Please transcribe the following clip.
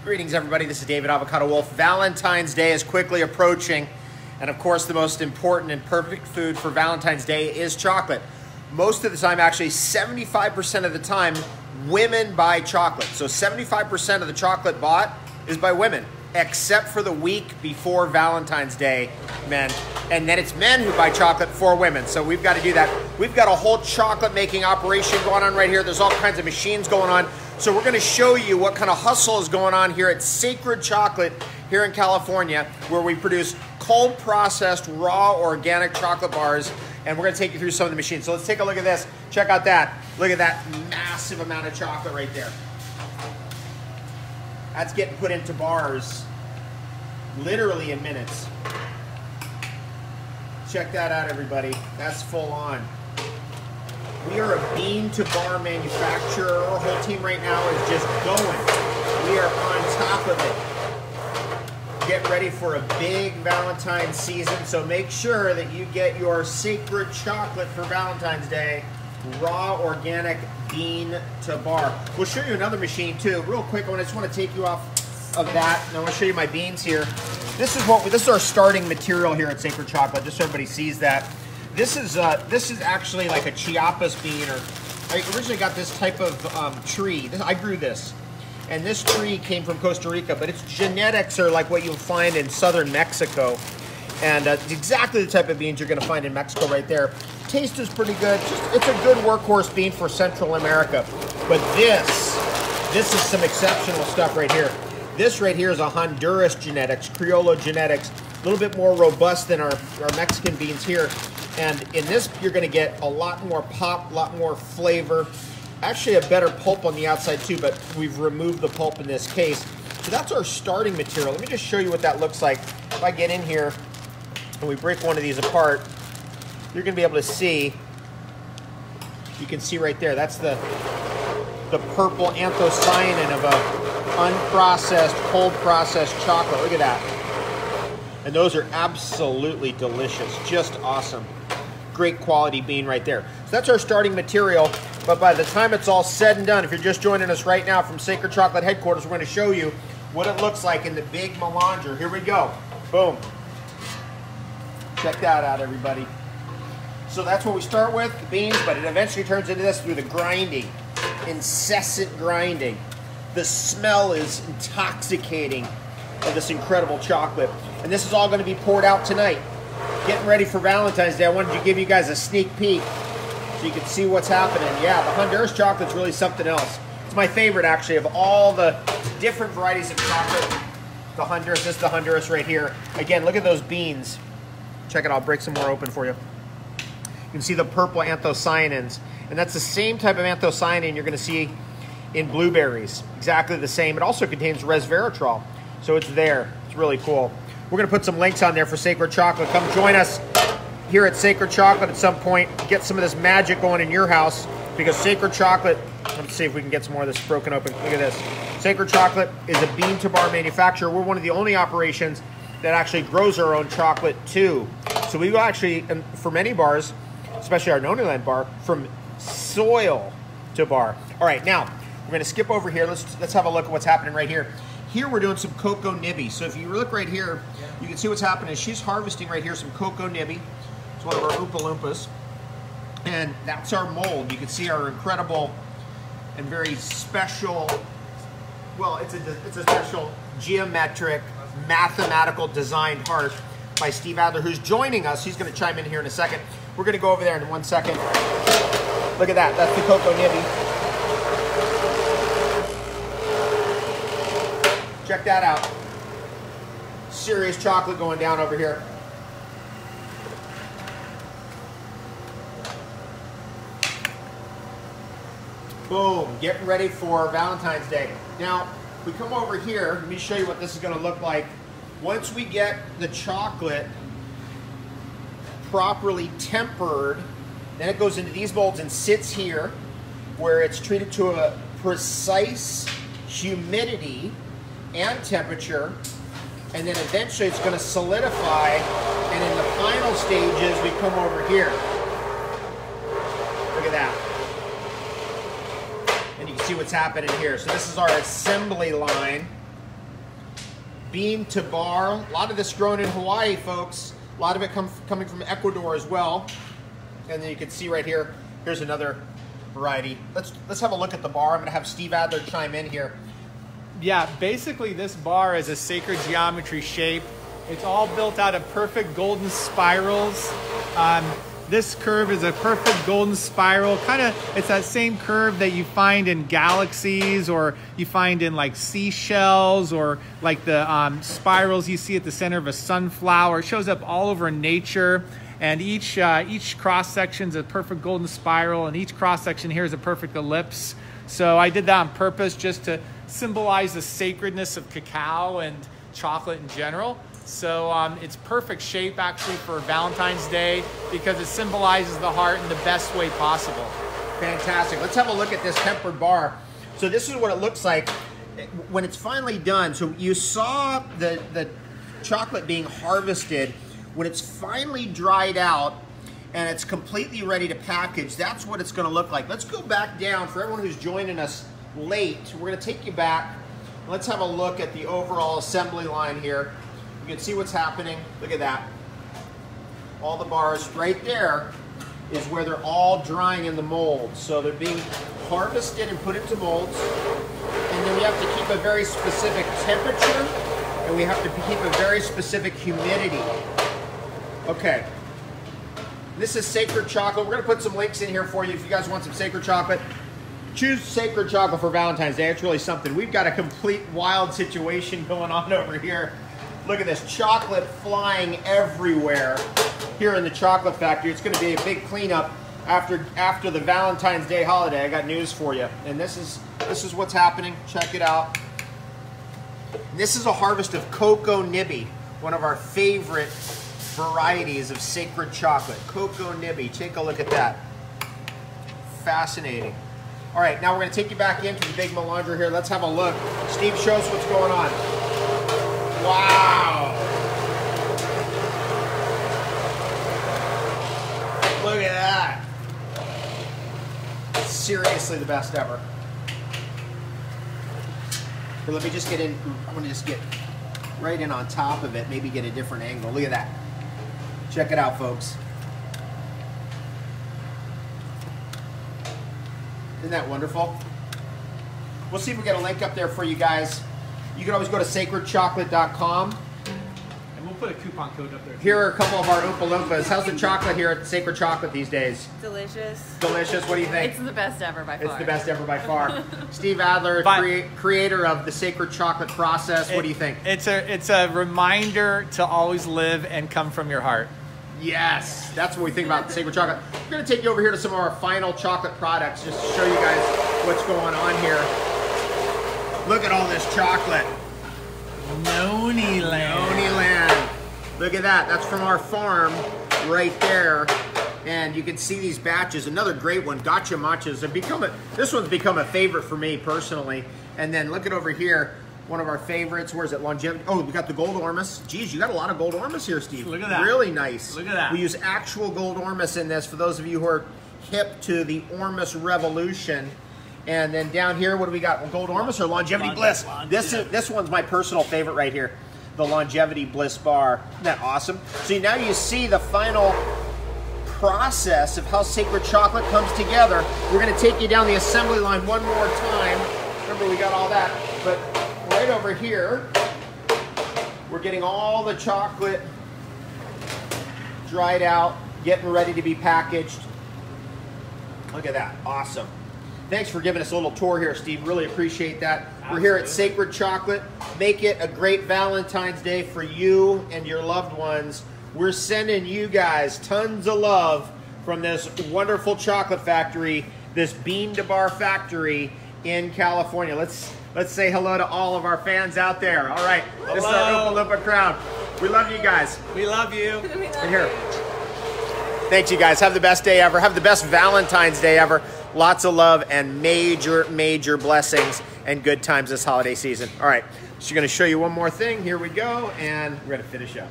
Greetings, everybody. This is David Avocado Wolfe. Valentine's Day is quickly approaching, and of course, the most important and perfect food for Valentine's Day is chocolate. Most of the time, actually 75% of the time, women buy chocolate. So 75% of the chocolate bought is by women, except for the week before Valentine's Day, men. And then it's men who buy chocolate for women. So we've got to do that. We've got a whole chocolate making operation going on right here. There's all kinds of machines going on. So we're going to show you what kind of hustle is going on here at Sacred Chocolate here in California, where we produce cold processed raw organic chocolate bars. And we're going to take you through some of the machines. So let's take a look at this. Check out that. Look at that massive amount of chocolate right there. That's getting put into bars literally in minutes. Check that out, everybody. That's full on. We are a bean to bar manufacturer. Our whole team right now is just going. We are on top of it. Get ready for a big Valentine season, so make sure that you get your Sacred Chocolate for Valentine's Day. Raw organic bean to bar. We'll show you another machine too. Real quick, I just want to take you off of that, and I want to show you my beans here. This is our starting material here at Sacred Chocolate, just so everybody sees that. This is actually like a Chiapas bean, or I originally got this type of tree. I grew this, and this tree came from Costa Rica, but its genetics are like what you'll find in southern Mexico, and it's exactly the type of beans you're going to find in Mexico right there. Taste is pretty good. It's a good workhorse bean for Central America, but this is some exceptional stuff right here. This right here is a Honduras genetics, Criollo genetics, a little bit more robust than our Mexican beans here. And in this, you're going to get a lot more pop, a lot more flavor. Actually, a better pulp on the outside too, but we've removed the pulp in this case. So that's our starting material. Let me just show you what that looks like. If I get in here and we break one of these apart, you're going to be able to see. You can see right there. That's the purple anthocyanin of a unprocessed, cold processed chocolate. Look at that. And those are absolutely delicious. Just awesome. Great quality bean right there. So that's our starting material, but by the time it's all said and done, if you're just joining us right now from Sacred Chocolate headquarters, we're going to show you what it looks like in the big melanger. Here we go. Boom. Check that out, everybody. So that's what we start with, the beans, but it eventually turns into this through the grinding, incessant grinding. The smell is intoxicating of this incredible chocolate. And this is all going to be poured out tonight. Getting ready for Valentine's Day. I wanted to give you guys a sneak peek so you can see what's happening. Yeah, the Honduras chocolate's really something else. It's my favorite, actually, of all the different varieties of chocolate. The Honduras, this is the Honduras right here. Again, look at those beans. Check it out, I'll break some more open for you. You can see the purple anthocyanins. And that's the same type of anthocyanin you're going to see in blueberries. Exactly the same. It also contains resveratrol. So it's there. It's really cool. We're going to put some links on there for Sacred Chocolate. Come join us here at Sacred Chocolate at some point. Get some of this magic going in your house, because Sacred Chocolate, let's see if we can get some more of this broken open. Look at this. Sacred Chocolate is a bean to bar manufacturer. We're one of the only operations that actually grows our own chocolate too. So we will actually, for many bars, especially our Noniland bar, from soil to bar. All right, now we're going to skip over here. Let's have a look at what's happening right here. Here we're doing some cocoa nibby. So if you look right here, you can see what's happening. She's harvesting right here some cocoa nibby. It's one of our Oompa Loompas. And that's our mold. You can see our incredible and very special, well, it's a special geometric, mathematical designed heart by Steve Adler, who's joining us. He's going to chime in here in a second. We're going to go over there in 1 second. Look at that. That's the cocoa nibby. Check that out. Serious chocolate going down over here. Boom. Getting ready for Valentine's Day. Now, we come over here. Let me show you what this is going to look like. Once we get the chocolate properly tempered, then it goes into these molds and sits here, where it's treated to a precise humidity and temperature, and then eventually it's going to solidify, and in the final stages we come over here. Look at that. And you can see what's happening here. So this is our assembly line. bean to bar. A lot of this grown in Hawaii, folks. A lot of it coming from Ecuador as well. And then you can see right here, here's another variety. Let's have a look at the bar. I'm gonna have Steve Adler chime in here. Yeah, basically this bar is a sacred geometry shape. It's all built out of perfect golden spirals. This curve is a perfect golden spiral. It's that same curve that you find in galaxies, or you find in like seashells, or like the spirals you see at the center of a sunflower. It shows up all over nature. And each cross section is a perfect golden spiral, and each cross section here is a perfect ellipse. So I did that on purpose just to symbolize the sacredness of cacao and chocolate in general. So it's perfect shape actually for Valentine's Day because it symbolizes the heart in the best way possible. Fantastic. Let's have a look at this tempered bar. So this is what it looks like when it's finally done. So you saw the chocolate being harvested. When it's finally dried out and it's completely ready to package, that's what it's going to look like. Let's go back down. For everyone who's joining us late, we're going to take you back. Let's have a look at the overall assembly line here. You can see what's happening. Look at that. All the bars right there is where they're all drying in the molds. So they're being harvested and put into molds. And then we have to keep a very specific temperature, and we have to keep a very specific humidity. Okay. This is Sacred Chocolate. We're going to put some links in here for you if you guys want some Sacred Chocolate. Choose Sacred Chocolate for Valentine's Day. It's really something. We've got a complete wild situation going on over here. Look at this chocolate flying everywhere here in the chocolate factory. It's going to be a big cleanup after the Valentine's Day holiday. I got news for you. And this is what's happening. Check it out. This is a harvest of Cocoa Nibby, one of our favorite varieties of sacred chocolate. Cocoa Nibby. Take a look at that. Fascinating. All right, now we're going to take you back into the big melange here. Let's have a look. Steve, show us what's going on. Wow! Look at that. Seriously the best ever. Here, let me just get in. I'm going to just get right in on top of it, maybe get a different angle. Look at that. Check it out, folks. Isn't that wonderful? We'll see if we get a link up there for you guys. You can always go to sacredchocolate.com. And we'll put a coupon code up there. Here are a couple of our Oompa Loompas. How's the chocolate here at Sacred Chocolate these days? Delicious. Delicious. What do you think? It's the best ever by far. It's the best ever by far. Steve Adler, creator of the Sacred Chocolate process. What do you think? It's a reminder to always live and come from your heart. Yes, that's what we think about Sacred Chocolate. We're going to take you over here to some of our final chocolate products just to show you guys what's going on here. Look at all this chocolate. Noni land. Noni land. Look at that. That's from our farm right there. And you can see these batches. Another great one, Gotcha Matchas. This one's become a favorite for me personally. And then look at over here. One of our favorites. Where is it? Longevity. Oh, we got the gold ormus. Geez, you got a lot of gold ormus here, Steve. Look at that. Really nice. Look at that. We use actual gold ormus in this for those of you who are hip to the ormus revolution. And then down here, what do we got? Gold ormus or longevity bliss? This one's my personal favorite right here. The longevity bliss bar. Isn't that awesome? So now you see the final process of how Sacred Chocolate comes together. We're going to take you down the assembly line one more time. Remember, we got all that. But right over here, we're getting all the chocolate dried out, getting ready to be packaged. Look at that. Awesome. Thanks for giving us a little tour here, Steve. Really appreciate that. Absolutely. We're here at Sacred Chocolate. Make it a great Valentine's Day for you and your loved ones. We're sending you guys tons of love from this wonderful chocolate factory, this bean to bar factory in California. Let's say hello to all of our fans out there. All right, hello. This is our Oompa Loompa crowd. We love you guys. We love you. We love you. Thanks, you guys. Have the best day ever. Have the best Valentine's Day ever. Lots of love and major, major blessings and good times this holiday season. All right, so I'm going to show you one more thing. Here we go, and we're going to finish up.